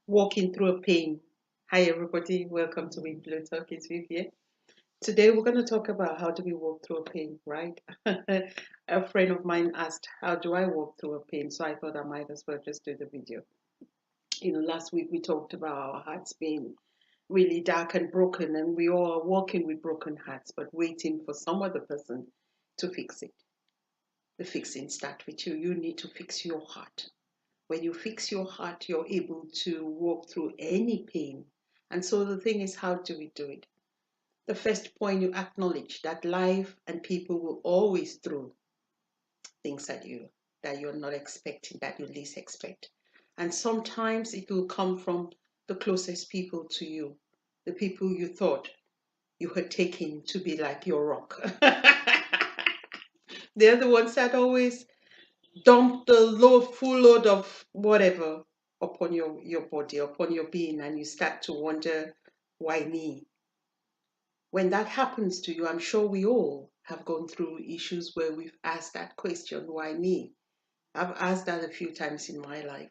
walking through a pain. Hi, everybody. Welcome to We Blue Talk. It's Viv here. Today, we're going to talk about how do we walk through a pain, right? A friend of mine asked, how do I walk through a pain? So I thought I might as well just do the video. Last week we talked about our hearts being really dark and broken, and we all are walking with broken hearts, but waiting for some other person to fix it. The fixing starts with you. You need to fix your heart. When you fix your heart, you're able to walk through any pain. And so the thing is, how do we do it? The first point, you acknowledge that life and people will always throw things at you that you're not expecting, that you least expect. And sometimes it will come from the closest people to you, the people you thought you had taken to be like your rock. They're the ones that always dump the full load of whatever upon your body, upon your being, and you start to wonder, why me? When that happens to you, I'm sure we all have gone through issues where we've asked that question, why me? I've asked that a few times in my life,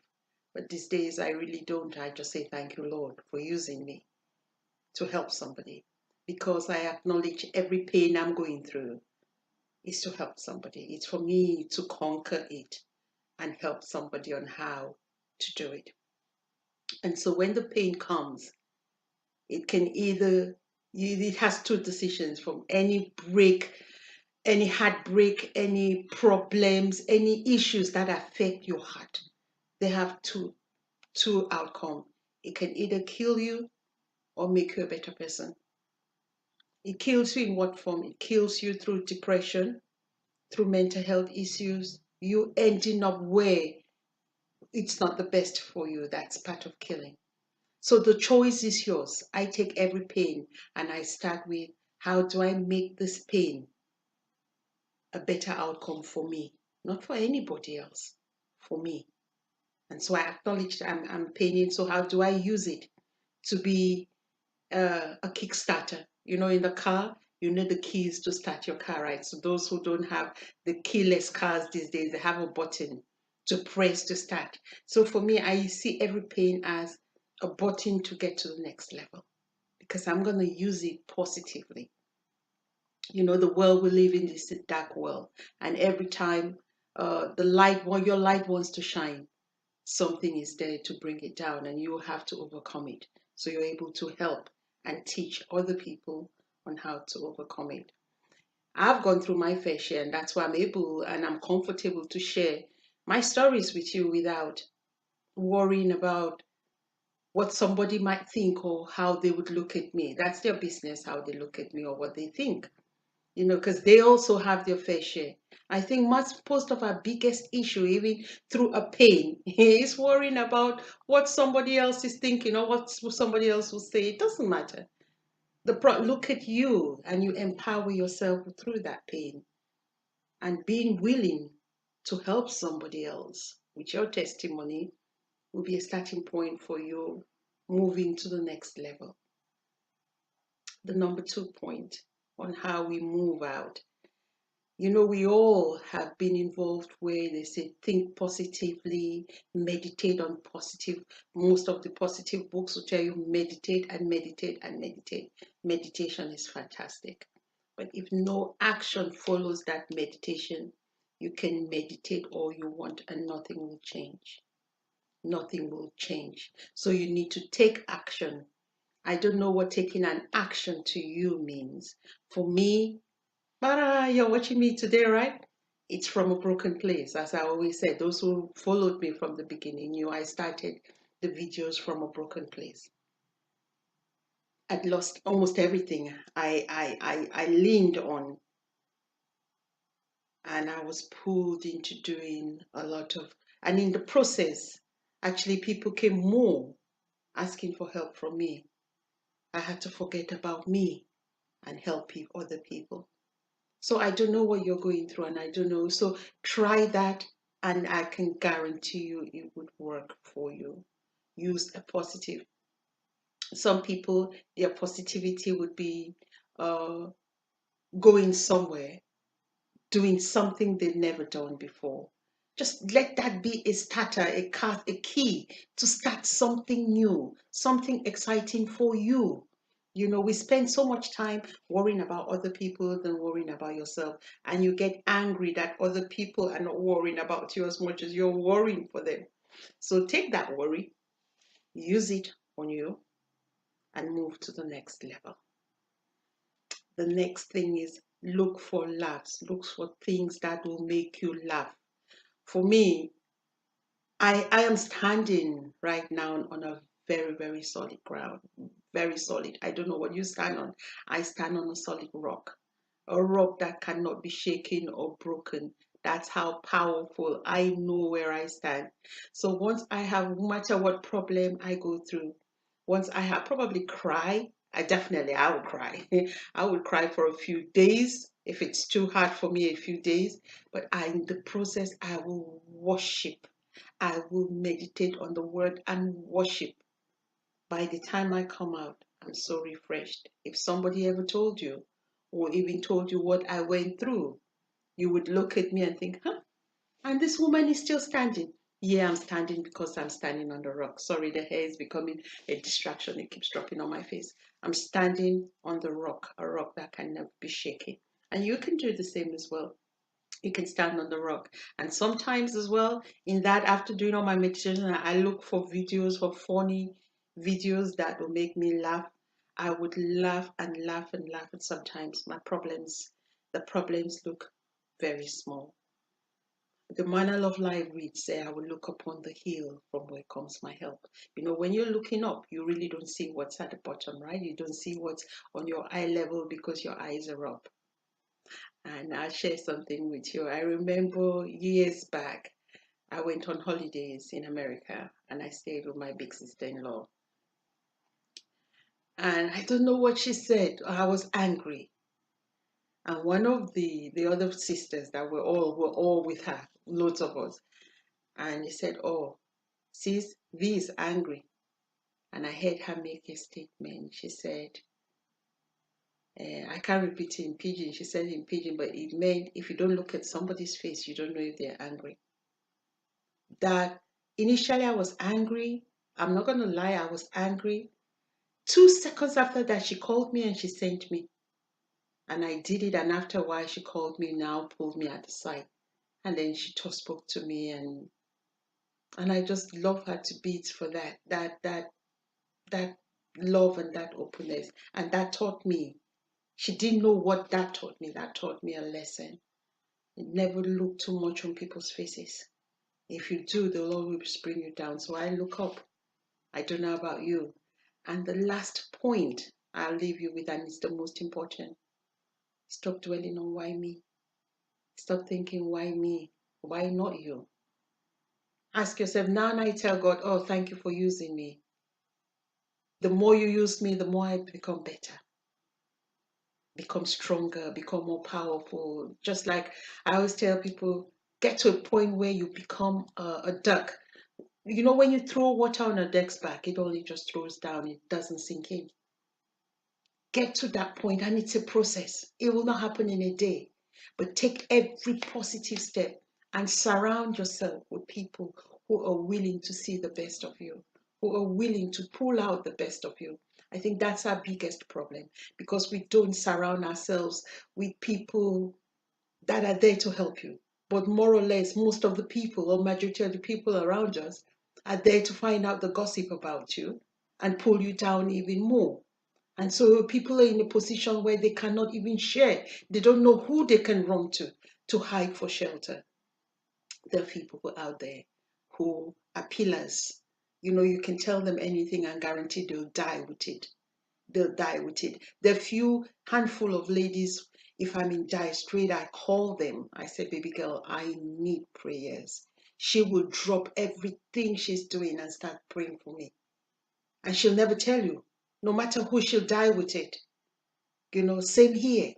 but these days I really don't. I just say, thank you, Lord, for using me to help somebody, because I acknowledge every pain I'm going through is to help somebody. It's for me to conquer it and help somebody on how to do it. And so when the pain comes, it can either, it has two decisions: from any break, any heartbreak, any problems, any issues that affect your heart. They have two outcomes. It can either kill you or make you a better person. It kills you in what form? It kills you through depression, through mental health issues, you ending up where it's not the best for you. That's part of killing. So the choice is yours. I take every pain and I start with, how do I make this pain a better outcome for me? Not for anybody else, for me. And so I acknowledge that I'm paining. So how do I use it to be a Kickstarter? In the car, you need the keys to start your car, right? So those who don't have the keyless cars these days, they have a button to press to start. So for me, I see every pain as a button to get to the next level, because I'm going to use it positively. The world we live in is a dark world, and every time your light wants to shine, something is there to bring it down, and you have to overcome it. So you're able to help and teach other people on how to overcome it. I've gone through my fair share, and that's why I'm able and I'm comfortable to share my stories with you without worrying about what somebody might think or how they would look at me. That's their business, how they look at me or what they think, because they also have their fair share. I think most of our biggest issue, even through a pain, is worrying about what somebody else is thinking or what somebody else will say. It doesn't matter. Look at you, and you empower yourself through that pain, and being willing to help somebody else with your testimony will be a starting point for you moving to the next level. The number 2 point on how we move out. We all have been involved where they say think positively, meditate on positive. Most of the positive books will tell you meditate and meditate and meditate. Meditation is fantastic. But if no action follows that meditation, you can meditate all you want and nothing will change. Nothing will change. So you need to take action. I don't know what taking an action to you means. For me, you're watching me today, right? It's from a broken place. As I always said, those who followed me from the beginning knew I started the videos from a broken place. I'd lost almost everything I leaned on, and I was pulled into doing a lot of, and in the process, actually people came more asking for help from me. I had to forget about me and help other people. So I don't know what you're going through, and I don't know. So try that, and I can guarantee you it would work for you. Use a positive. Some people, their positivity would be uh, going somewhere, doing something they've never done before. Just let that be a starter, a key to start something new, something exciting for you. You know, we spend so much time worrying about other people than worrying about yourself. And you get angry that other people are not worrying about you as much as you're worrying for them. So take that worry, use it on you, and move to the next level. The next thing is look for laughs, look for things that will make you laugh. For me, I am standing right now on a very, very solid ground. Very solid. I don't know what you stand on. I stand on a solid rock. A rock that cannot be shaken or broken. That's how powerful I know where I stand. So once I have, no matter what problem I go through, once I have probably cry, I would cry. I would cry for a few days if it's too hard for me, a few days. But in the process, I will worship. I will meditate on the word and worship. By the time I come out, I'm so refreshed. If somebody ever told you, or even told you what I went through, you would look at me and think, huh? And this woman is still standing. Yeah, I'm standing because I'm standing on the rock. Sorry, the hair is becoming a distraction. It keeps dropping on my face. I'm standing on the rock, a rock that can never be shaken. And you can do the same as well. You can stand on the rock. And sometimes as well, in that, after doing all my meditation, I look for videos, for funny videos that will make me laugh. I would laugh and laugh and laugh. And sometimes the problems look very small. The manner of life reads, say, I will look upon the hill from where comes my help. You know, when you're looking up, you really don't see what's at the bottom, right? You don't see what's on your eye level because your eyes are up. And I'll share something with you. I remember years back, I went on holidays in America and I stayed with my big sister-in-law. And I don't know what she said. I was angry. And one of the other sisters that were all with her, loads of us, and he said, "Oh, sis, V is angry." And I heard her make a statement. She said, I can't repeat it in pidgin. She said in pidgin, but it meant if you don't look at somebody's face, you don't know if they're angry. That initially I was angry. I'm not going to lie, I was angry. 2 seconds after that, she called me and she sent me. And I did it. And after a while, she called me now, pulled me at the side. And then she just spoke to me. And I just love her to bits for that love and that openness. And that taught me. She didn't know what that taught me. That taught me a lesson. Never look too much on people's faces. If you do, they'll always bring you down. So I look up. I don't know about you. And the last point I'll leave you with, and it's the most important, stop dwelling on why me. Stop thinking, why me? Why not you? Ask yourself, now and I tell God, oh, thank you for using me. The more you use me, the more I become better, become stronger, become more powerful. Just like I always tell people, get to a point where you become a duck. You know, when you throw water on a duck's back, it only just throws down, it doesn't sink in. Get to that point, and it's a process. It will not happen in a day, but take every positive step and surround yourself with people who are willing to see the best of you, who are willing to pull out the best of you. I think that's our biggest problem, because we don't surround ourselves with people that are there to help you. But more or less, most of the people, or majority of the people around us, are there to find out the gossip about you and pull you down even more. And so people are in a position where they cannot even share. They don't know who they can run to hide for shelter. There are people out there who are pillars. You know, you can tell them anything and guarantee they'll die with it. They'll die with it. There are few handful of ladies, if I'm in dire strait, I call them. I say, baby girl, I need prayers. She will drop everything she's doing and start praying for me. And she'll never tell you. No matter who, she'll die with it. You know, same here.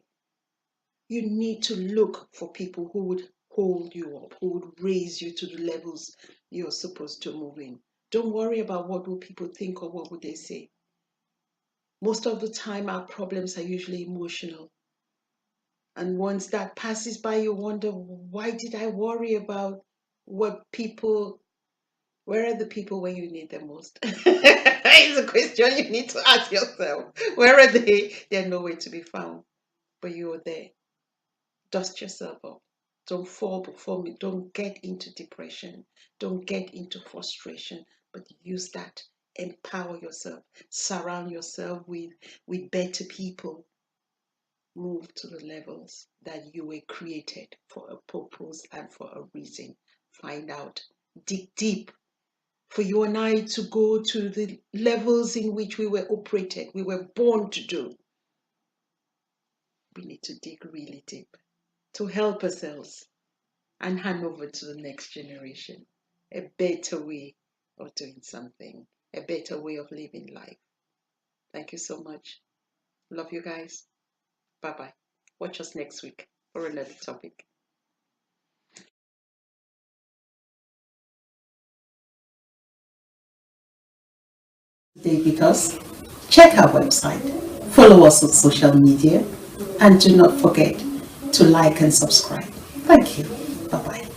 You need to look for people who would hold you up, who would raise you to the levels you're supposed to move in. Don't worry about what will people think or what would they say. Most of the time, our problems are usually emotional. And once that passes by, you wonder, why did I worry about where where are the people when you need them most? It's a question you need to ask yourself. Where are they? They're nowhere to be found, but you're there. Dust yourself up. Don't fall before me. Don't get into depression. Don't get into frustration, but use that. Empower yourself. Surround yourself with better people. Move to the levels that you were created for a purpose and for a reason. Find out. Dig deep for you and I to go to the levels in which we were operated, we were born to do. We need to dig really deep to help ourselves and hand over to the next generation a better way of doing something, a better way of living life. Thank you so much. Love you guys. Bye bye. Watch us next week for another topic. Stay with us. Check our website, follow us on social media, and do not forget to like and subscribe. Thank you. Bye bye.